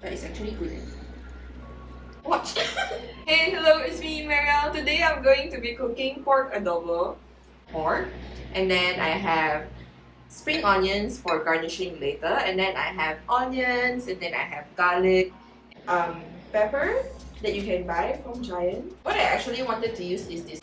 but it's actually good. Watch! Hey, hello, it's me, Marielle. Today I'm going to be cooking pork adobo. Pork. And then I have spring onions for garnishing later. And then I have onions, and then I have garlic, pepper that you can buy from Giant. What I actually wanted to use is this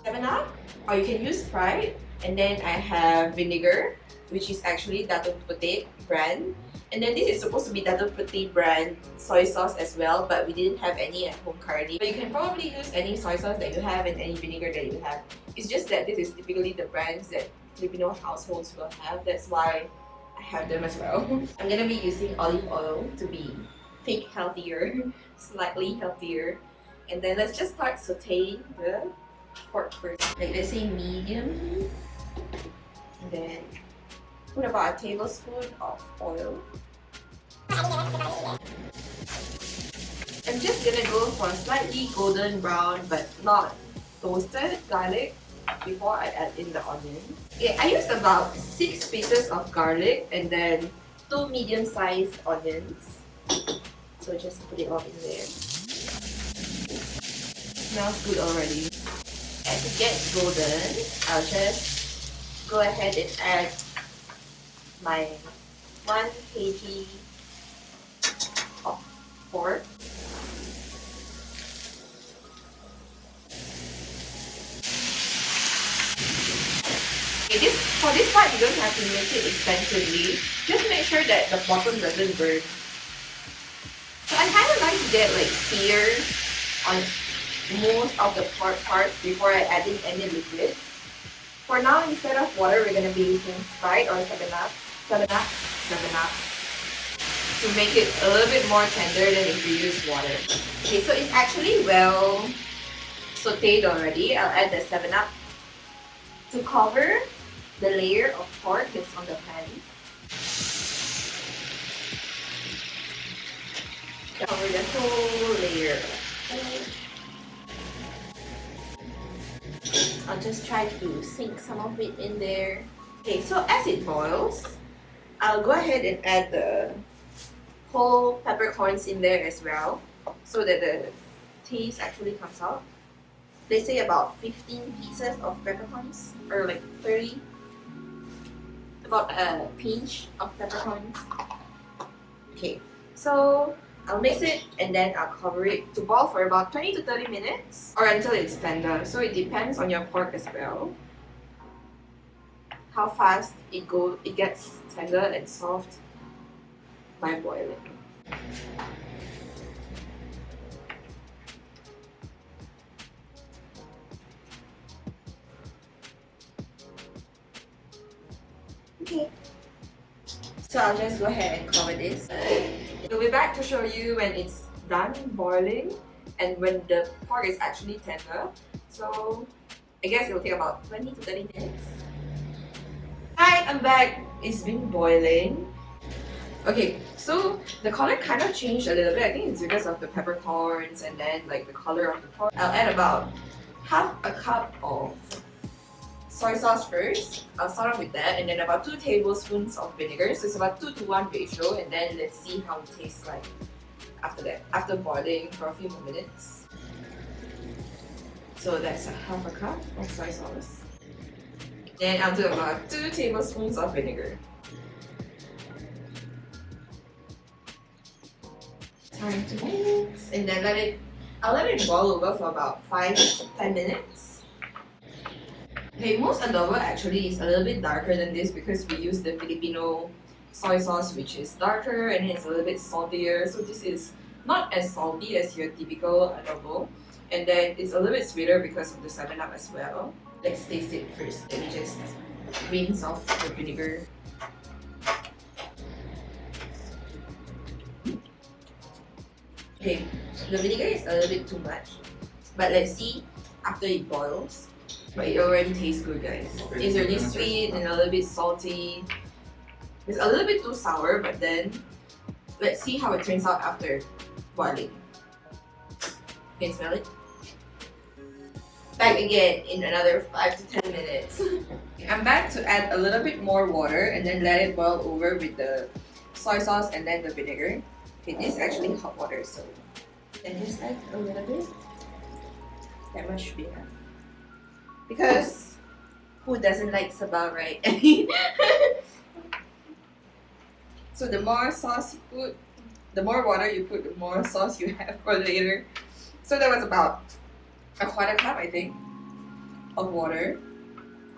7-Up, or you can use Sprite. And then I have vinegar, which is actually Datong Puti brand. And then this is supposed to be Datong Puti brand soy sauce as well, but we didn't have any at home currently. But you can probably use any soy sauce that you have and any vinegar that you have. It's just that this is typically the brands that Filipino households will have. That's why I have them as well. I'm gonna be using olive oil to be fake healthier, slightly healthier. And then let's just start sauteing the pork first. Like let's say medium heat. And then put about a tablespoon of oil. I'm just gonna go for a slightly golden brown but not toasted garlic before I add in the onion. Okay, I used about 6 pieces of garlic and then 2 medium-sized onions. So just put it all in there. Smells good already. As it gets golden, I'll just go ahead and add my 1 kg of pork. Okay, for this part, you don't have to mix it extensively. Just make sure that the bottom doesn't burn. So I kind of like to get like sear on most of the pork parts before I add in any liquid. For now, instead of water, we're going to be using Sprite or 7-Up to make it a little bit more tender than if you use water. Okay, so it's actually well sauteed already. I'll add the 7-Up to cover the layer of pork that's on the pan. Cover the whole layer. I'll just try to sink some of it in there. Okay, so as it boils, I'll go ahead and add the whole peppercorns in there as well, so that the taste actually comes out. They say about 15 pieces of peppercorns, or like 30. About a pinch of peppercorns. Okay, so I'll mix it and then I'll cover it to boil for about 20 to 30 minutes or until it's tender. So it depends on your pork as well. How fast it gets tender and soft by boiling. Okay, so I'll just go ahead and cover this. We'll be back to show you when it's done boiling and when the pork is actually tender. So I guess it'll take about 20 to 30 minutes. Hi, I'm back. It's been boiling. Okay, so the color kind of changed a little bit. I think it's because of the peppercorns and then like the color of the pork. I'll add about half a cup of soy sauce first. I'll start off with that, and then about 2 tablespoons of vinegar. So it's about 2 to 1 ratio, and then let's see how it tastes like after that, after boiling for a few more minutes. So that's a half a cup of soy sauce. Then I'll do about 2 tablespoons of vinegar. Time to mix, and then I'll let it boil over for about 5 to 10 minutes. Okay, most adobo actually is a little bit darker than this because we use the Filipino soy sauce, which is darker and it's a little bit saltier. So this is not as salty as your typical adobo. And then it's a little bit sweeter because of the 7-Up as well. Let's taste it first. Let me just rinse off the vinegar. Okay, the vinegar is a little bit too much. But let's see after it boils. But it already tastes good, guys. It's really sweet and a little bit salty. It's a little bit too sour, but then let's see how it turns out after boiling. You can smell it? Back again in another 5 to 10 minutes. I'm back to add a little bit more water and then let it boil over with the soy sauce and then the vinegar. Okay, this is actually hot water, so then just add a little bit. That much should be enough. Because who doesn't like sabaw, right? So the more sauce you put, the more water you put, the more sauce you have for later. So that was about a quarter cup, I think, of water.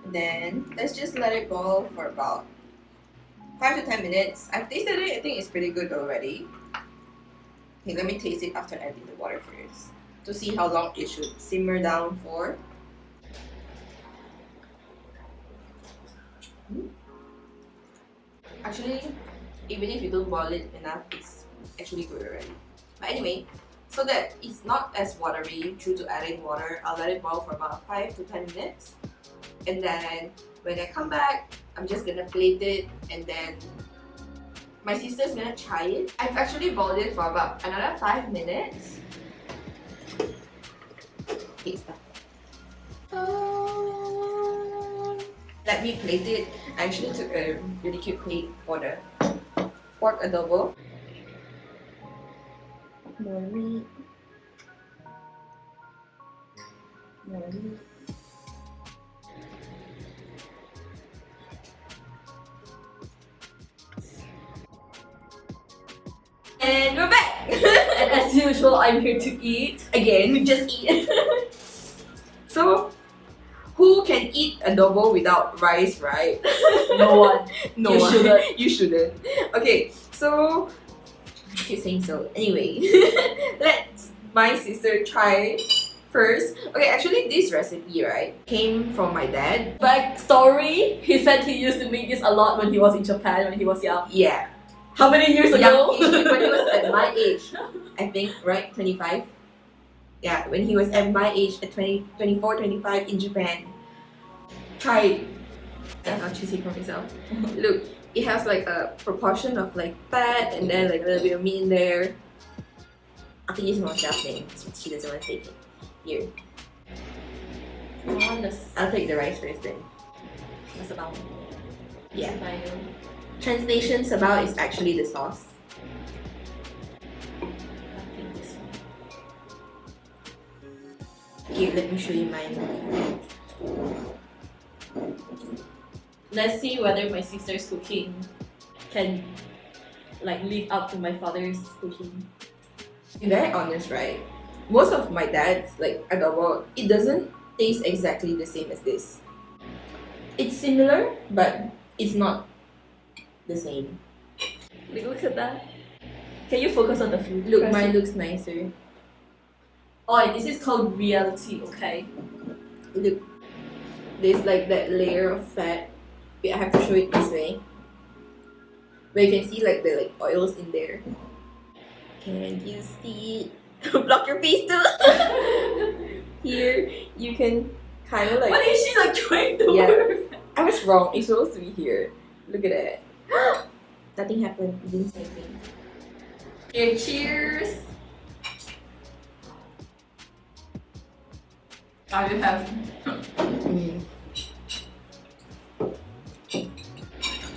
And then let's just let it boil for about 5 to 10 minutes. I've tasted it, I think it's pretty good already. Okay, let me taste it after adding the water first to see how long it should simmer down for. Actually, even if you don't boil it enough, it's actually good already. But anyway, so that it's not as watery due to adding water, I'll let it boil for about 5 to 10 minutes. And then when I come back, I'm just gonna plate it, and then my sister's gonna try it. I've actually boiled it for about another 5 minutes. Okay, stop. Let me plate it. I actually took a really cute plate for the pork adobo. More meat. More meat. And we're back! And as usual, I'm here to eat. Again, we just eat. So, who can eat adobo without rice, right? No one. No You one. shouldn't. You shouldn't. Okay, so I keep saying so. Anyway, let my sister try first. Okay, actually, this recipe right came from my dad. Backstory: he said he used to make this a lot when he was in Japan when he was young. Yeah, How many years ago? young age, when he was at my age, I think, right, 25. Yeah, when he was at my age at 24, 25 in Japan. Try it. I'll choose it for myself. Look, it has like a proportion of like fat and then like a little bit of meat in there. I can use more chef's name. She doesn't want to take it. Here. I'll take the rice first then. What's about? Yeah. Translation sabaw is actually the sauce. Here, let me show you mine. Let's see whether my sister's cooking can like live up to my father's cooking. To be very honest, right? Most of my dad's like adobo, it doesn't taste exactly the same as this. It's similar, but it's not the same. Like, look at that. Can you focus on the food? Look, mine looks nicer. Oh, this is called reality, okay? Look, there's like that layer of fat. Wait, I have to show it this way. Where you can see like the like oils in there. Can you see it? Block your face too. Here, you can kind of like. What is she like trying to Yeah. work? I was wrong. It's supposed to be here. Look at that. Nothing happened. It didn't say anything. Okay, cheers. I will have.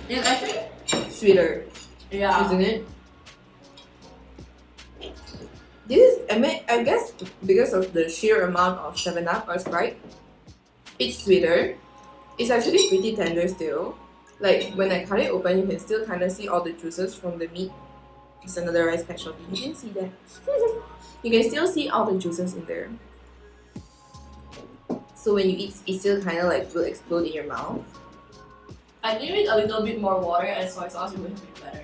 It's actually Sweeter, yeah. isn't it? This is, I guess because of the sheer amount of 7-Up or Sprite, it's sweeter. It's actually pretty tender still. Like when I cut it open, you can still kind of see all the juices from the meat. It's another rice specialty. You can see that. You can still see all the juices in there. So when you eat, it still kind of like will explode in your mouth. I think with a little bit more water and soy sauce, it would be better.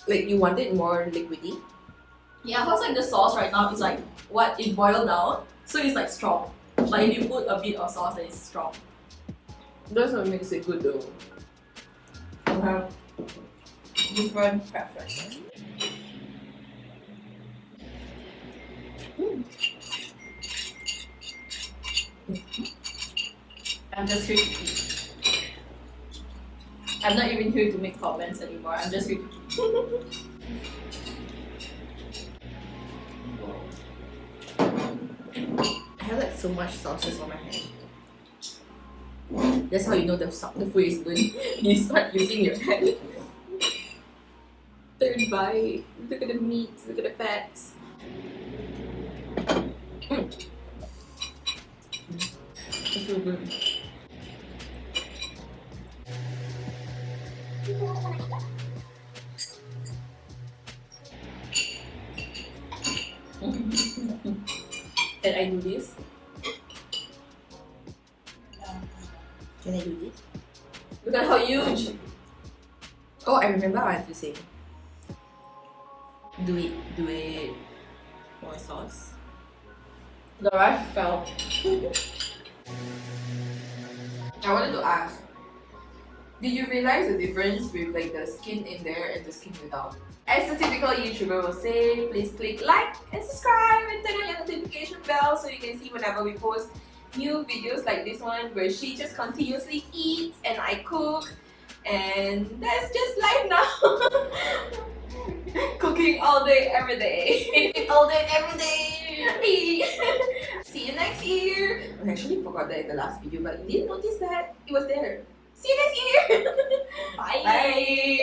Like you want it more liquidy. Yeah, cause like the sauce right now is like what it boiled down, so it's like strong. Like if you put a bit of sauce, then it's strong. That's what makes it good though. You have different preferences. I'm just here to eat. I'm not even here to make comments anymore. I'm just here to eat. I have like so much sauces on my hand. That's how you know the food is good. You start using your hand. Third bite. Look at the meat, look at the fats. It's so good. Can I do this? Can I do this? Look at how huge. Oh, I remember what I had to say. Do it. More sauce. The rice fell. I wanted to ask, did you realize the difference with like the skin in there and the skin without? As a typical YouTuber will say, please click like and subscribe and turn on your notification bell so you can see whenever we post new videos like this one where she just continuously eats and I cook, and that's just life now. Cooking all day, every day. All day, every day. See you next year. I actually forgot that in the last video, but you didn't notice that it was there. See you next year. Bye. Bye.